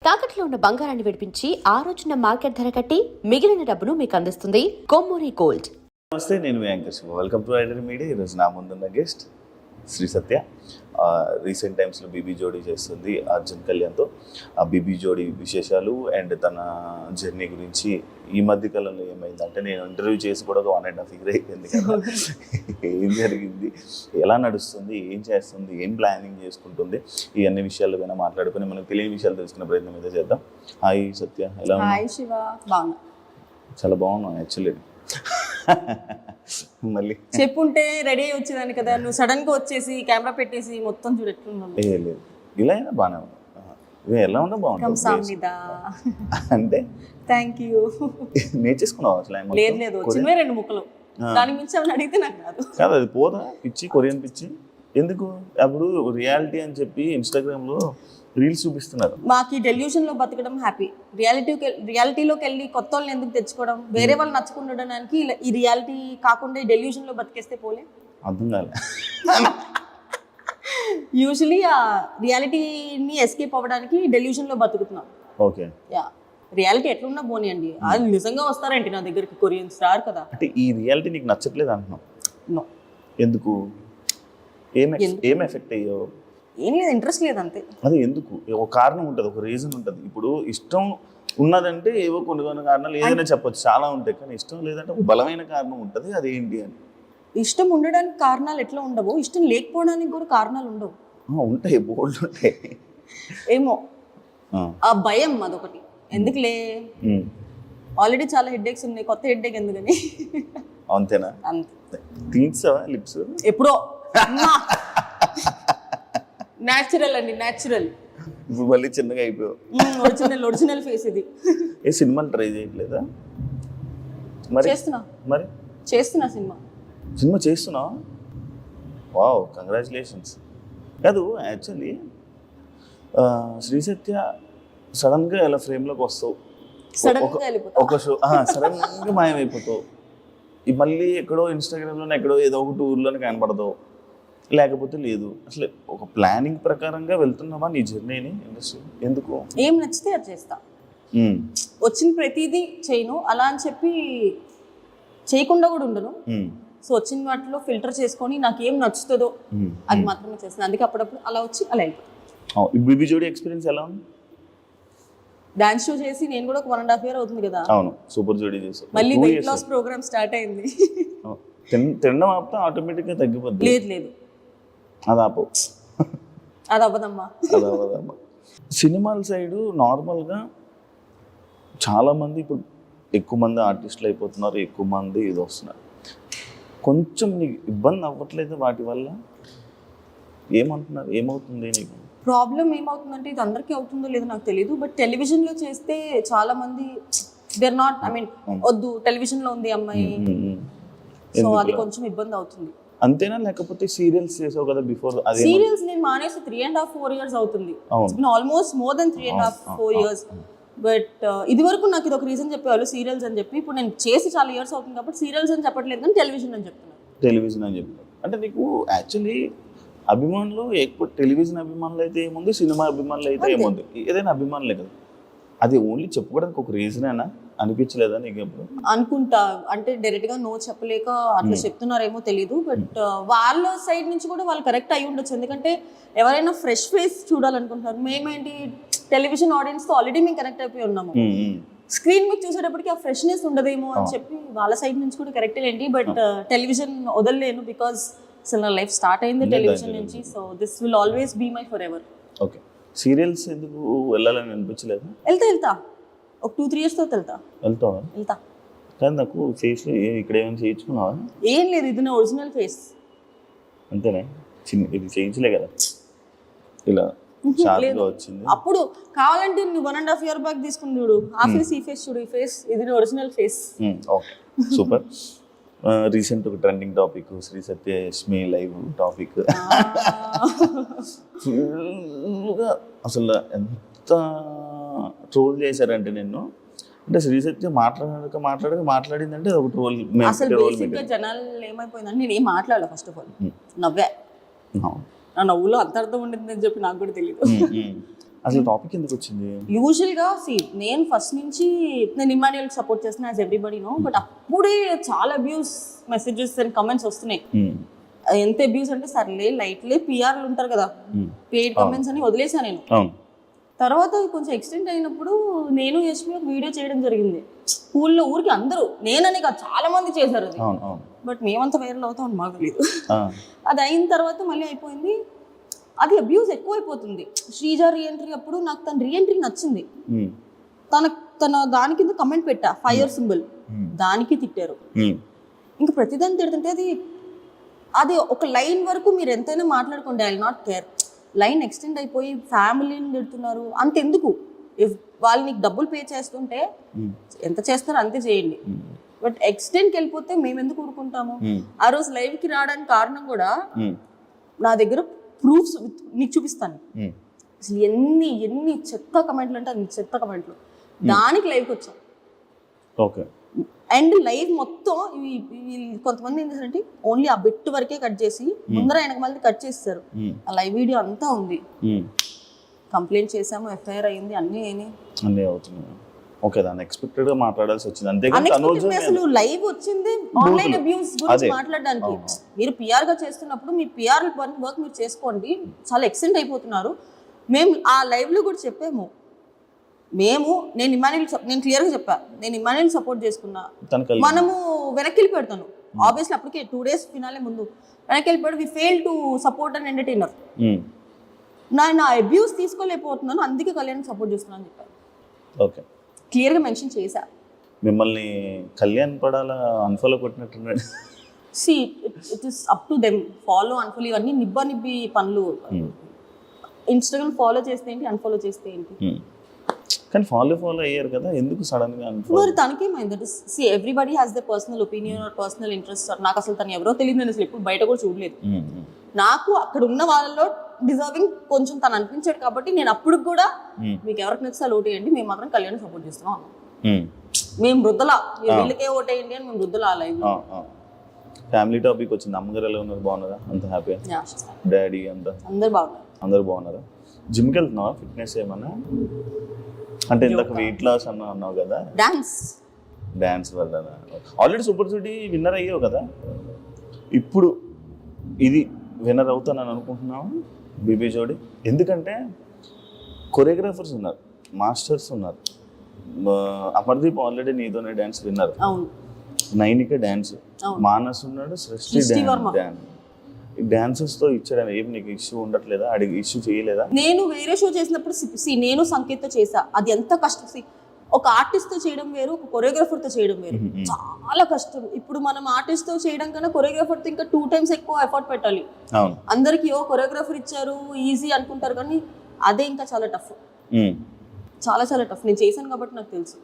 తాకట్లో ఉన్న బంగారాన్ని విడిపించి ఆ రోజున మార్కెట్ ధర కట్టి మిగిలిన డబ్బును మీకు అందిస్తుంది కొమ్మూరి గోల్డ్. నమస్తే, నేను మీ anchor Shiva. Welcome to iDream media. ఈరోజు నా ముందున్న గెస్ట్ శ్రీ సత్య. రీసెంట్ టైమ్స్లో బీబీ జోడీ చేస్తుంది అర్జున్ కళ్యాణ్తో. ఆ బీబీ జోడీ విశేషాలు అండ్ తన జర్నీ గురించి ఈ మధ్య కాలంలో ఏమైందంటే, నేను ఇంటర్వ్యూ చేసి కూడా ఒక 1.5 year అయిపోయింది కదా. ఏం జరిగింది, ఎలా నడుస్తుంది, ఏం చేస్తుంది, ఏం ప్లానింగ్ చేసుకుంటుంది, ఈ అన్ని విషయాలు పైన మాట్లాడుకుని మనకు తెలియని విషయాలు తెలుసుకునే ప్రయత్నం అయితే చేద్దాం. హాయ్ సత్య, ఎలా ఉన్నా? హాయ్ శివ, బాగున్నా. చాలా బాగున్నాను యాక్చువల్లీ. మళ్ళీ చెప్పుంటే రెడీ అయ్యి వచ్చేదాన్ని కదా, నువ్వు సడన్ గా వచ్చేసి కెమెరా పెట్టేసి మొత్తం చూడెట్టుకున్నాను. లేదు, ఇలా అయినా బాగానే ఉంది. ఎలా ఉన్నా బాగుంటుంది అంటే. Thank you. నేర్చేసుకున్నావు అసలు? లేదు, చిన్నవే 2 ముక్కలు, దాని మించి ఏమైనా అడిగితే నాకు రాదు. కాదు, అది పోదా పిచ్చి, కొరియన్ పిచ్చి ఎందుకు? అప్పుడు రియాలిటీ అని చెప్పి ఇన్స్టాగ్రామ్లో రీల్స్ చూపిస్తున్నారు. మాకు ఈ డెల్యూషన్ లో బతకడం హ్యాపీ. రియాలిటీలోకి వెళ్ళి కొత్త వాళ్ళని ఎందుకు తెచ్చుకోవడం, వేరే వాళ్ళు నచ్చుకుండడానికి ఈ రియాలిటీ కాకుండా ఈ డెల్యూషన్ లో బతికేస్తే పోలే. అర్థం కాలే. యూజువలీ ఆ రియాలిటీని ఎస్కేప్ అవ్వడానికి డెల్యూషన్ లో బతుకుతున్నాం. Okay, yeah. రియాలిటీ ఎట్లున్నా పోనీయండి, అది నిజంగా వస్తారేంటి నా దగ్గరికి? కొరియన్స్ రారు కదా. అంటే ఈ రియాలిటీ నీకు నచ్చట్లేదు అంటున్నావు? నో. ఎందుకు? ఏం ఎఫెక్ట్ అయ్యో? ఏం లేదు, ఇంట్రెస్ట్ లేదు అంతే. అది ఎందుకు? ఒక కారణం ఉంటుంది, ఒక రీజన్ ఉంటుంది. ఇప్పుడు ఇష్టం ఉన్నదంటే ఏవో కొన్ని కారణాలు ఏదైనా చెప్పొచ్చు, చాలా ఉంటాయి. కానీ ఇష్టం లేదంటే ఒక బలమైన కారణం ఉంటుంది. అది ఏంటి అని? ఇష్టం ఉండడానికి కారణాలు ఎట్లా ఉండవు, ఇష్టం లేకపోవడానికి కూడా కారణాలు ఉండవు. ఉంటాయి, బోల్డ్ ఉంటాయి. ఏమో ఆ భయం అదొకటి. ఎందుకులే, ఆల్రెడీ చాలా హెడ్ఏక్స్ ఉన్నాయి, కొత్త హెడ్ఏక్ ఎందుకని. అంతేనా? అంతే. తీర్చావా లిప్స్? ఎప్పుడో. న్యాచురల్ అండి, న్యాచురల్. ఇప్పుడు మళ్ళీ చిన్నగా అయిపోయావు. ఒరిజినల్ ఫేస్ ఇది. ఏ సినిమాలు ట్రై చేయట్లేదా? మరి చేస్తున్నా సినిమా చేస్తున్నావా? Wow, congratulations. కాదు, యాక్చువల్లీ శ్రీ సత్య సడన్గా ఎలా ఫ్రేమ్లోకి వస్తావు, ఒక షో సడన్గా మాయమైపోతావు, మళ్ళీ ఎక్కడో ఇన్స్టాగ్రామ్లోనే ఎక్కడో ఏదో ఒక ఊర్లోనే కనపడతావు, లేకపోతే లేదు. అసలు ఒక ప్లానింగ్ ప్రకారంగా వెళ్తున్నావా నీ జర్నీని ఇండస్ట్రీ? ఎందుకు? ఏం నచ్చితే అది చేస్తా. వచ్చిన ప్రతిదీ చేయను, అలా అని చెప్పి చేయకుండా కూడా ఉండను. సో వచ్చిన వాటిలో ఫిల్టర్ చేసుకొని నాకు ఏం నచ్చుతుందో అది మాత్రమే చేస్తాను. అందుకే అప్పుడప్పుడు అలా వచ్చి అలా అయిపోతుంది. బీబీ జోడీ ఎక్స్పీరియన్స్ ఎలా ఉంది? డాన్స్ షో చేసి నేను కూడా ఒక 1.5 year అవుతుంది కదా. అవును, సూపర్ జోడీ చేసి మళ్ళీ వెయిట్ లాస్ ప్రోగ్రామ్ స్టార్ట్ అయింది. తినడం ఆపితే ఆటోమేటిక్గా తగ్గిపోద్ది. లేదు, అది ఆపు, అది అవ్వదమ్మా. సినిమాల సైడు నార్మల్గా చాలామంది ఇప్పుడు ఎక్కువ మంది ఆర్టిస్టులు అయిపోతున్నారు, ఎక్కువ మంది ఇది వస్తున్నారు. కొంచెం నీకు ఇబ్బంది అవ్వట్లేదు వాటి వల్ల? ఏమంటున్నారు, ఏమవుతుంది నీకు ప్రాబ్లం? ఏమవుతుందంటే, ఇది అందరికీ అవుతుందో లేదో నాకు తెలియదు, బట్ టెలివిజన్లో చేస్తే చాలా మంది దేర్ నాట్, ఐ మీన్ వద్దు టెలివిజన్లో ఉంది అమ్మాయి, సో అది కొంచెం ఇబ్బంది అవుతుంది. అంతేనా? లేకపోతే సీరియల్స్ చేసావు కదా బిఫోర్? సీరియల్స్ నేను మానేసి 3.5-4 years అవుతుంది. Almost more than 3.5-4 years. But ఇది వరకు నాకు ఇది ఒక రీజన్ చెప్పేవాళ్ళు సీరియల్స్ అని చెప్పి. ఇప్పుడు నేను చేసి చాలా ఇయర్స్ అవుతుంది కాబట్టి సీరియల్స్ అని చెప్పట్లేదు, కానీ టెలివిజన్ అని చెప్తున్నాను. టెలివిజన్ అని చెప్తాను అంటే నీకు యాక్చువల్లీ అభిమానులు ఎక్కువ టెలివిజన్ అభిమానులు అయితే ఏముంది, సినిమా అభిమానులు అయితే ఏముంది, ఏదైనా అభిమానులే కదా. అది ఓన్లీ చెప్పుకోవడానికి ఒక రీజనేనా అనిపించలేదా నీకు ఎప్పుడు? అనుకుంటా, అంటే డైరెక్ట్ గా నో చెప్పలేక అట్లా చెప్తున్నారేమో తెలీదు. బట్ వాళ్ళ సైడ్ నుంచి కూడా వాళ్ళు కరెక్ట్ అయి ఉండొచ్చు. ఎందుకంటే ఎవరైనా ఫ్రెష్ ఫేస్ చూడాలనుకుంటున్నారు. మేమేంటి టెలివిజన్ ఆడియన్స్ తో ఆల్రెడీ మేము కనెక్ట్ అయిపోయి ఉన్నాము. స్క్రీన్ మీద చూసేటప్పటికి ఆ ఫ్రెష్నెస్ ఉండదేమో అని చెప్పి వాళ్ళ సైడ్ నుంచి కూడా కరెక్ట్ ఏంటి. బట్ టెలివిజన్ వదలలేను, బికాస్ అసలు నా లైఫ్ స్టార్ట్ అయింది టెలివిజన్ నుంచి. So this will always be my forever. Okay, serials ఎందుకు వెళ్ళాలని అనిపించలేదు? వెళ్తా ఒక 2-3 years తర్వాత వెళ్తా. కానీ నాకు ఫేస్ ఇక్కడ ఏమైనా చేయించుకున్నావా? ఏం లేదు, ఇది నా ఒరిజినల్ ఫేస్. అంతేనా? ఇది చేయించలే కదా, ఇలా వచ్చింది. అప్పుడు కావాలంటే నువ్వు 1.5 year బ్యాక్ తీసుకుని చూడు, ఆ ఫేస్ ఈ ఫేస్ చూడు, ఈ ఫేస్ ఇది నా original face. Okay, super. Recent ఒక ట్రెండింగ్ టాపిక్ శ్రీ సత్య యష్మి లైవ్ టాపిక్. ఫుల్గా అసలు ఎంత ట్రోల్ చేశారంటే నిన్ను. అంటే శ్రీ సత్య మాట్లాడిందంటే ఒక ట్రోల్. అసలు బేసిక్గా జనాలు ఏమైపోయిందంటే నేను ఏం మాట్లాడలే. ఫస్ట్ ఆఫ్ ఆల్ నవ్వా. నా నవ్వులో అంత అర్థం ఉండిందని చెప్పి నాకు కూడా తెలియదు. అసలు టాపిక్ ఎందుకు వచ్చింది? యూజువల్గా నేను ఫస్ట్ నుంచి నేను ఇమాన్యుయల్కి సపోర్ట్ చేస్తున్నా యాజ్ ఎవ్రీబడి నో, బట్ అప్పుడే చాలా అబ్యూస్ మెసేజెస్ అండ్ కమెంట్స్ వస్తున్నాయి. ఎంత అబ్యూస్ అంటే సర్లే లైట్లే పిఆర్లు ఉంటారు కదా, పెయిడ్ కమెంట్స్ అని వదిలేసా నేను. తర్వాత కొంచెం ఎక్స్టెండ్ అయినప్పుడు నేను యశ్మి ఒక వీడియో చేయడం జరిగింది స్కూల్లో. ఊరికి అందరూ, నేనని కాదు చాలా మంది చేశారు అది, బట్ మేమంతా వైరల్ అవుతాం మాకు తెలియదు. అది అయిన తర్వాత మళ్ళీ అయిపోయింది. అది అబ్యూస్ ఎక్కువైపోతుంది. శ్రీజ రీఎంట్రీ అప్పుడు నాకు తన రీఎంట్రీ నచ్చింది. తన దాని కింద కమెంట్ పెట్టా ఫైర్ సింబల్, దానికి తిట్టారు. ఇంకా ప్రతిదాన్ని తిడుతుంటే అది ఒక లైన్ వరకు మీరు ఎంతైనా మాట్లాడుకోండి, I will not care. Line extend అయిపోయి ఫ్యామిలీని తిడుతున్నారు, అంతెందుకు? ఇఫ్ వాళ్ళు నీకు డబ్బులు పే చేస్తుంటే ఎంత చేస్తారో అంతే చేయండి, బట్ ఎక్స్టెండ్కి వెళ్ళిపోతే మేము ఎందుకు ఊరుకుంటాము? ఆ రోజు లైవ్కి రావడానికి కారణం కూడా నా దగ్గర ప్రూఫ్స్ నీకు చూపిస్తాను. అసలు ఎన్ని చెత్త కమెంట్లు అంటే అన్ని చెత్త కమెంట్లు, దానికి లైవ్కి వచ్చాం. ఓకే. అండ్ లైవ్ మొత్తం కొంతమంది ఏం చేశారంటే ఓన్లీ ఆ బిట్ వరకే కట్ చేసి ముందర వెనక మళ్ళీ కట్ చేస్తారు. ఆ లైవ్ వీడియో అంతా ఉంది. కంప్లైంట్ చేసాము, ఎఫ్ఐఆర్ అయింది, అన్నీ అవుతున్నాయి. ఓకే, దాన్ని ఎక్స్పెక్టెడ్ గా మాట్లాడాల్సి వచ్చింది. అంతేగాని అసలు లైవ్ వచ్చింది ఆన్లైన్ అబ్యూస్ గురించి మాట్లాడడానికి. మీరు పిఆర్ గా చేస్తున్నప్పుడు మీ పిఆర్ వర్క్ మీరు చేసుకోండి, చాలా ఎక్స్టెండ్ అయిపోతున్నారు. మేము ఆ లైవ్ లో కూడా చెప్పాము, నేను క్లియర్గా చెప్పా, నేను ఇమాన్యుయల్ సపోర్ట్ చేసుకున్నా, మనము వెనక్కి వెళ్ళిపోతాను. ఆబ్వియస్లీ అప్పటికే 2 days ఫినాలే ముందు వెనక్కి వెళ్ళిపోయాడు. We fail to support and entertainer. నా అబ్యూస్ తీసుకోలేకపోతున్నాను, అందుకే కళ్యాణ్ సపోర్ట్ చేస్తున్నాను అని చెప్పాను. ఓకే, క్లియర్గా మెన్షన్ చేశా. మిమ్మల్ని కళ్యాణ్ పడాలా అన్ఫాలో కొట్టినట్టున్నాడు. It is up to them. Follow unfollow ఇవన్నీ నిబ్బి పనులు. ఇన్స్టాగ్రామ్ ఫాలో చేస్తే ఏంటి, అన్ఫాలో చేస్తే ఏంటి? కానీ ఫాలో అయ్యారు కదా, ఎందుకు సడన్ గా? మరి తనకేమైంది? Everybody has the personal opinion or personal interest. నాకు అసలు తను ఎవరో తెలియదు, నేను అసలు ఎప్పుడు బయట కూడా చూడలేదు. నాకు అక్కడ ఉన్న వాళ్ళలో డిజర్వింగ్ కొంచెం తను అనిపించాడు కాబట్టి నేను అప్పుడు కూడా మీకు ఎవరికి నచ్చితే ఓటేయండి, మేము మాత్రం కళ్యాణ్ సపోర్ట్ చేస్తున్నాం. మేము వృద్ధలా వీళ్ళకే ఓటేయండి అని మేము వృద్ధలా లైవ్. ఫ్యామిలీ టాపిక్ వచ్చింది. అమ్మగారు ఎలా ఉన్నారు? బాగున్నారా? అంత హ్యాపీగా? డాడీ అంతా అందరు బాగున్నారా? జిమ్కి వెళ్తున్నావా? ఫిట్నెస్ ఏమన్నా అంటే ఇందాక వెయిట్ లాస్ అన్నావు కదా, డాన్స్ వల్ల. ఆల్రెడీ సూపర్ సిటీ విన్నర్ అయ్యావు కదా, ఇప్పుడు ఇది విన్నర్ అవుతానని అనుకుంటున్నావు బీబీ జోడి? ఎందుకంటే కొరియోగ్రాఫర్స్ ఉన్నారు, మాస్టర్స్ ఉన్నారు. అమర్దీప్ ఆల్రెడీ నీతోనే dance winner, Nainika dance, Manas ఉన్నాడు, సృష్టి డాన్స్. డాన్సెస్ తో ఇచ్చడం ఏం నీకు ఇష్యూ ఉండట్లేదా? అడిగి ఇష్యూ చేయలేదా? నేను వేరే షో చేసినప్పుడు నేను సంకేత చేసా. అది ఎంత కష్టం. ఒక ఆర్టిస్ట్ తో చేయడం వేరు, ఒక కొరియోగ్రాఫర్ తో చేయడం వేరు. చాలా కష్టం. ఇప్పుడు మనం ఆర్టిస్ట్ తో చేయడం కన్నా కొరియోగ్రాఫర్ తో ఇంకా 2 times ఎక్కువ ఎఫర్ట్ పెట్టాలి. అందరికి కొరియోగ్రాఫర్ ఇచ్చారు ఈజీ అనుకుంటారు, కానీ అదే ఇంకా చాలా టఫ్. చాలా టఫ్. నేను చేశాను కాబట్టి నాకు తెలుసు.